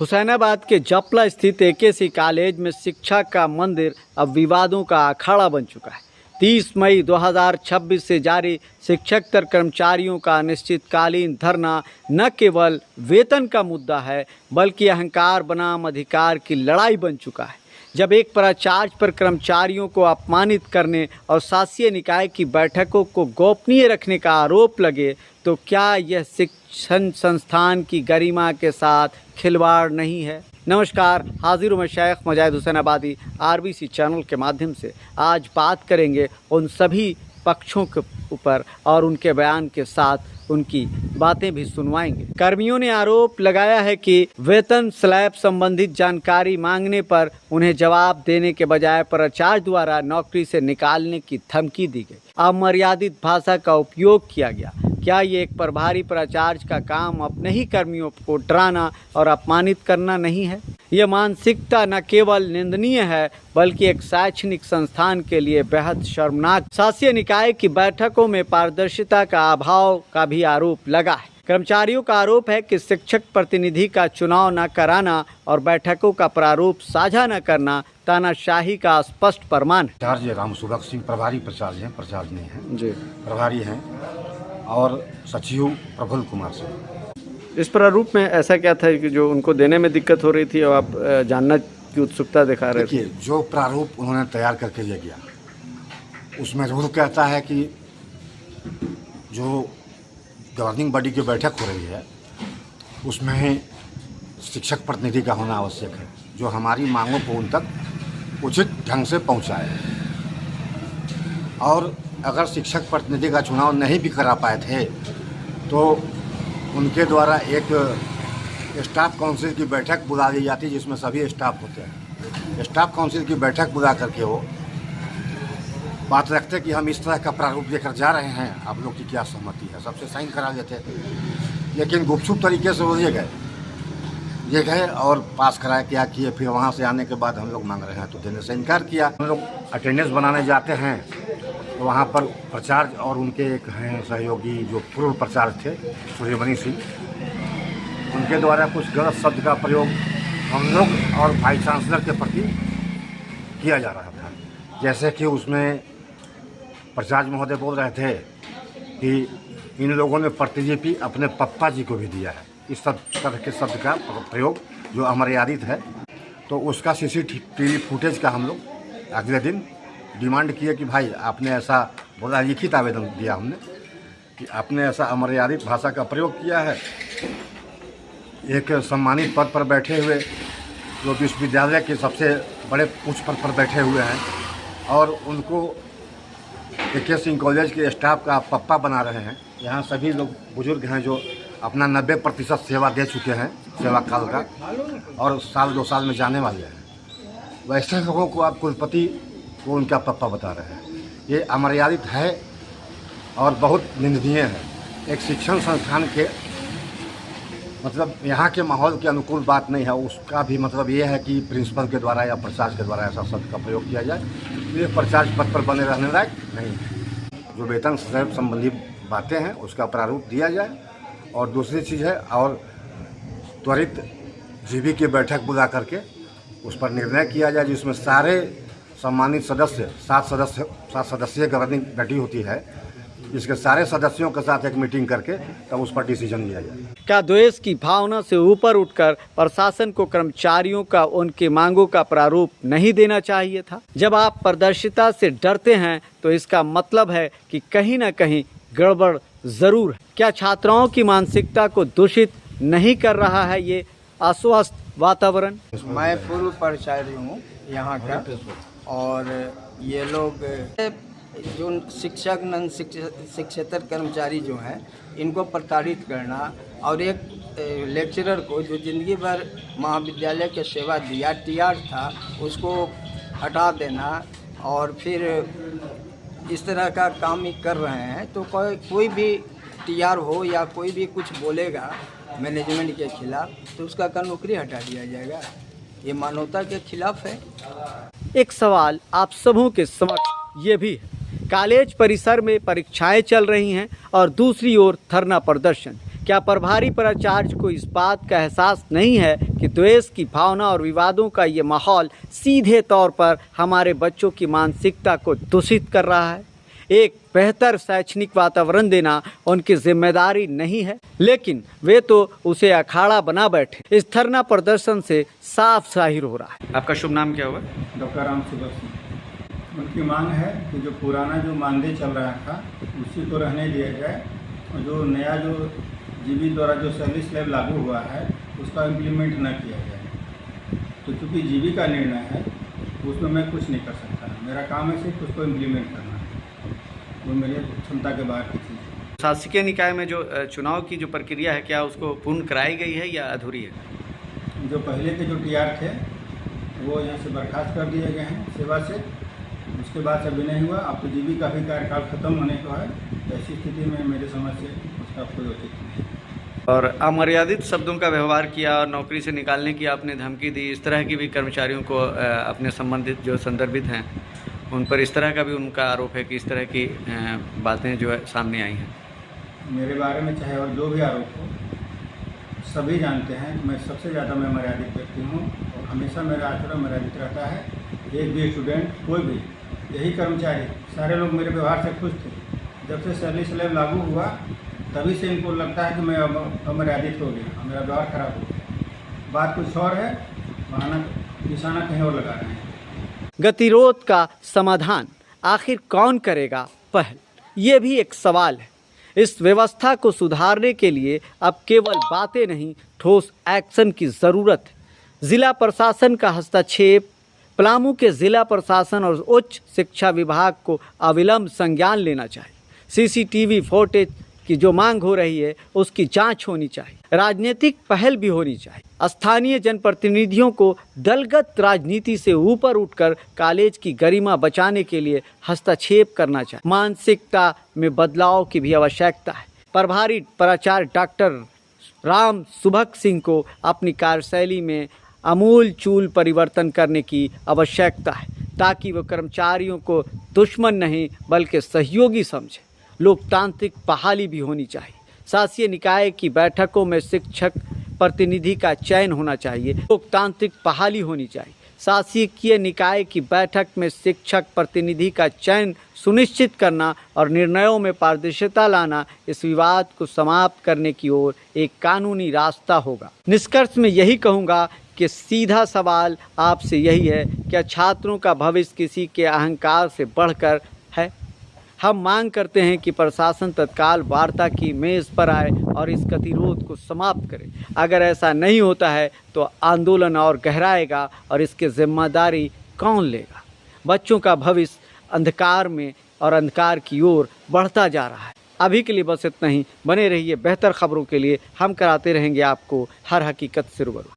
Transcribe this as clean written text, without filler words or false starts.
हुसैनाबाद के जपला स्थित AKC college में शिक्षा का मंदिर अब विवादों का अखाड़ा बन चुका है। 30 मई 2026 से जारी शिक्षकेतर कर्मचारियों का अनिश्चितकालीन धरना न केवल वेतन का मुद्दा है बल्कि अहंकार बनाम अधिकार की लड़ाई बन चुका है। जब एक प्राचार्य पर कर्मचारियों को अपमानित करने और शासकीय निकाय की बैठकों को गोपनीय रखने का आरोप लगे तो क्या यह शिक्षण संस्थान की गरिमा के साथ खिलवाड़ नहीं है? नमस्कार, हाजिर हूं मैं शेख मुजाहिद हुसैनाबादी आरबीसी चैनल के माध्यम से। आज बात करेंगे उन सभी पक्षों के ऊपर और उनके बयान के साथ उनकी बातें भी सुनवाएंगे। कर्मियों ने आरोप लगाया है कि वेतन स्लैब संबंधित जानकारी मांगने पर उन्हें जवाब देने के बजाय प्राचार्य द्वारा नौकरी से निकालने की धमकी दी गई। अमर्यादित भाषा का उपयोग किया गया। क्या ये एक प्रभारी प्राचार्य का काम अपने ही कर्मियों को डराना और अपमानित करना नहीं है? यह मानसिकता न केवल निंदनीय है बल्कि एक शैक्षणिक संस्थान के लिए बेहद शर्मनाक। शासकीय निकाय की बैठकों में पारदर्शिता का अभाव का भी आरोप लगा है। कर्मचारियों का आरोप है कि शिक्षक प्रतिनिधि का चुनाव न कराना और बैठकों का प्रारूप साझा न करना तानाशाही का स्पष्ट प्रमाण है। प्राचार्य रामसूरत सिंह प्रभारी प्राचार्य हैं, प्राचार्य नहीं हैं जी, प्रभारी हैं, और सचिव प्रफुल्ल कुमार सिंह। इस प्रारूप में ऐसा क्या था कि जो उनको देने में दिक्कत हो रही थी और आप जानना की उत्सुकता दिखा रहे थे? देखिए, जो प्रारूप उन्होंने तैयार करके ले गया उसमें जरूर कहता है कि जो गवर्निंग बॉडी की बैठक हो रही है उसमें शिक्षक प्रतिनिधि का होना आवश्यक है, जो हमारी मांगों को उन तक उचित ढंग से पहुंचाए। और अगर शिक्षक प्रतिनिधि का चुनाव नहीं भी करा पाए थे तो उनके द्वारा एक स्टाफ काउंसिल की बैठक बुला दी जाती जिसमें सभी स्टाफ होते हैं। स्टाफ काउंसिल की बैठक बुला करके वो बात रखते कि हम इस तरह का प्रारूप लेकर जा रहे हैं, आप लोग की क्या सहमति है, सबसे साइन करा देते। लेकिन गुपचुप तरीके से वो ये गए और पास कराए, क्या किए। फिर वहाँ से आने के बाद हम लोग मांग रहे हैं तो देने से इनकार किया। हम लोग अटेंडेंस बनाने जाते हैं तो वहाँ पर प्राचार्य और उनके एक हैं सहयोगी जो पूर्व प्राचार्य थे सूर्यमणि सिंह, उनके द्वारा कुछ गलत शब्द का प्रयोग हम लोग और वाइस चांसलर के प्रति किया जा रहा था। जैसे कि उसमें प्राचार्य महोदय बोल रहे थे कि इन लोगों ने प्रतिलिपि अपने पप्पा जी को भी दिया है। इस तरह के शब्द का प्रयोग जो अमर्यादित है, तो उसका CCTV फुटेज का हम लोग अगले दिन डिमांड किए कि भाई आपने ऐसा बोला, लिखित आवेदन दिया हमने कि आपने ऐसा अमर्यादित भाषा का प्रयोग किया है। एक सम्मानित पद पर बैठे हुए जो विश्वविद्यालय के सबसे बड़े उच्च पद पर बैठे हुए हैं और उनको एकेसी कॉलेज के स्टाफ का पप्पा बना रहे हैं। यहाँ सभी लोग बुजुर्ग हैं जो अपना 90% सेवा दे चुके हैं, सेवा काल का, और साल 2 साल में जाने वाले हैं। वैसे लोगों को आप कुलपति को उनका पप्पा बता रहे हैं, ये अमर्यादित है और बहुत निंदनीय है। एक शिक्षण संस्थान के मतलब यहाँ के माहौल के अनुकूल बात नहीं है। उसका भी मतलब ये है कि प्रिंसिपल के द्वारा या प्राचार्य के द्वारा ऐसा शब्द का प्रयोग किया जाए, ये प्राचार्य पद पर बने रहने लायक नहीं है। जो वेतन स्लैब संबंधी बातें हैं उसका प्रारूप दिया जाए। और दूसरी चीज़ है, और त्वरित जीबी की बैठक बुला करके उस पर निर्णय किया जाए जिसमें सारे सम्मानित सदस्य 7 सदस्यीय गवर्निंग बॉडी होती है, इसके सारे सदस्यों के साथ एक मीटिंग करके तब उस पर डिसीजन लिया जाए। क्या द्वेष की भावना से ऊपर उठकर प्रशासन को कर्मचारियों का उनकी मांगों का प्रारूप नहीं देना चाहिए था? जब आप पारदर्शिता से डरते हैं तो इसका मतलब है कि कहीं न कहीं गड़बड़ जरूर है। क्या छात्राओं की मानसिकता को दूषित नहीं कर रहा है ये अस्वस्थ वातावरण? मैं पूर्व प्राचार्य हूँ यहाँ का, और ये लोग जो शिक्षक नन शिक्षकेतर कर्मचारी जो हैं इनको प्रताड़ित करना और एक लेक्चरर को जो ज़िंदगी भर महाविद्यालय के सेवा दिया, TR था, उसको हटा देना और फिर इस तरह का काम ही कर रहे हैं। तो कोई भी TR हो या कोई भी कुछ बोलेगा मैनेजमेंट के खिलाफ तो उसका का नौकरी हटा दिया जाएगा। ये मानवता के खिलाफ है। एक सवाल आप सबों के समक्ष ये भी है, कॉलेज परिसर में परीक्षाएं चल रही हैं और दूसरी ओर धरना प्रदर्शन। क्या प्रभारी प्राचार्य को इस बात का एहसास नहीं है कि द्वेष की भावना और विवादों का ये माहौल सीधे तौर पर हमारे बच्चों की मानसिकता को दूषित कर रहा है? एक बेहतर शैक्षणिक वातावरण देना उनकी जिम्मेदारी नहीं है, लेकिन वे तो उसे अखाड़ा बना बैठे। इस धरना प्रदर्शन से साफ जाहिर हो रहा है। आपका शुभ नाम क्या हुआ? डॉक्टर राम सुबह सिंह। उनकी मांग है कि जो पुराना जो मानदेय चल रहा था उसी को रहने दिया जाए और जो नया जो जीबी द्वारा जो सर्विस स्लैब लागू हुआ है उसका इम्प्लीमेंट न किया जाए। तो चूँकि जीबी का निर्णय है उसमें मैं कुछ नहीं कर सकता। मेरा काम है सिर्फ उसको इम्प्लीमेंट करना, वो मेरी क्षमता के बाहर की चीज़ है। शासकीय निकाय में जो चुनाव की जो प्रक्रिया है, क्या उसको पूर्ण कराई गई है या अधूरी है? जो पहले के जो टीआर थे वो यहाँ से बर्खास्त कर दिए गए हैं सेवा से। उसके बाद से अभी नहीं हुआ। अब तो जीबी का भी कार्यकाल खत्म होने को है। ऐसी स्थिति में मेरे समझ से उसका कोई औचित्य नहीं है। और अमर्यादित शब्दों का व्यवहार किया और नौकरी से निकालने की आपने धमकी दी, इस तरह की भी कर्मचारियों को अपने संबंधित जो संदर्भित हैं उन पर इस तरह का भी उनका आरोप है कि इस तरह की बातें जो है सामने आई हैं। मेरे बारे में चाहे और जो भी आरोप हो, सभी जानते हैं कि मैं सबसे ज़्यादा मैं मर्यादित व्यक्ति हूँ और हमेशा मेरा आचरण मर्यादित रहता है। एक भी स्टूडेंट, कोई भी, यही कर्मचारी, सारे लोग मेरे व्यवहार से खुश थे। जब से सर्विस स्लैब लागू हुआ तभी से इनको लगता है कि मैं अमर्यादित हो गया, मेरा व्यवहार खराब हो गया। बात कुछ और है, बहाना निशाना कहीं और लगा रहे हैं। गतिरोध का समाधान आखिर कौन करेगा पहल, ये भी एक सवाल है। इस व्यवस्था को सुधारने के लिए अब केवल बातें नहीं, ठोस एक्शन की ज़रूरत है। जिला प्रशासन का हस्तक्षेप, पलामू के जिला प्रशासन और उच्च शिक्षा विभाग को अविलंब संज्ञान लेना चाहिए। सीसीटीवी फुटेज की जो मांग हो रही है उसकी जांच होनी चाहिए। राजनीतिक पहल भी होनी चाहिए। स्थानीय जनप्रतिनिधियों को दलगत राजनीति से ऊपर उठकर कॉलेज की गरिमा बचाने के लिए हस्तक्षेप करना चाहिए। मानसिकता में बदलाव की भी आवश्यकता है। प्रभारी प्राचार्य डॉक्टर राम सुभग सिंह को अपनी कार्यशैली में आमूल चूल परिवर्तन करने की आवश्यकता है ताकि वो कर्मचारियों को दुश्मन नहीं बल्कि सहयोगी समझे। लोकतांत्रिक बहाली भी होनी चाहिए। शासकीय निकाय की बैठकों में शिक्षक प्रतिनिधि का चयन होना चाहिए। लोकतांत्रिक बहाली होनी चाहिए। शासकीय निकाय की बैठक में शिक्षक प्रतिनिधि का चयन सुनिश्चित करना और निर्णयों में पारदर्शिता लाना इस विवाद को समाप्त करने की ओर एक कानूनी रास्ता होगा। निष्कर्ष में यही कहूँगा कि सीधा सवाल आपसे यही है, क्या छात्रों का भविष्य किसी के अहंकार से बढ़कर है? हम मांग करते हैं कि प्रशासन तत्काल वार्ता की मेज़ पर आए और इस गतिरोध को समाप्त करे। अगर ऐसा नहीं होता है तो आंदोलन और गहराएगा और इसकी जिम्मेदारी कौन लेगा? बच्चों का भविष्य अंधकार में और अंधकार की ओर बढ़ता जा रहा है। अभी के लिए बस इतना ही। बने रहिए बेहतर खबरों के लिए। हम कराते रहेंगे आपको हर हकीकत से रूबरू।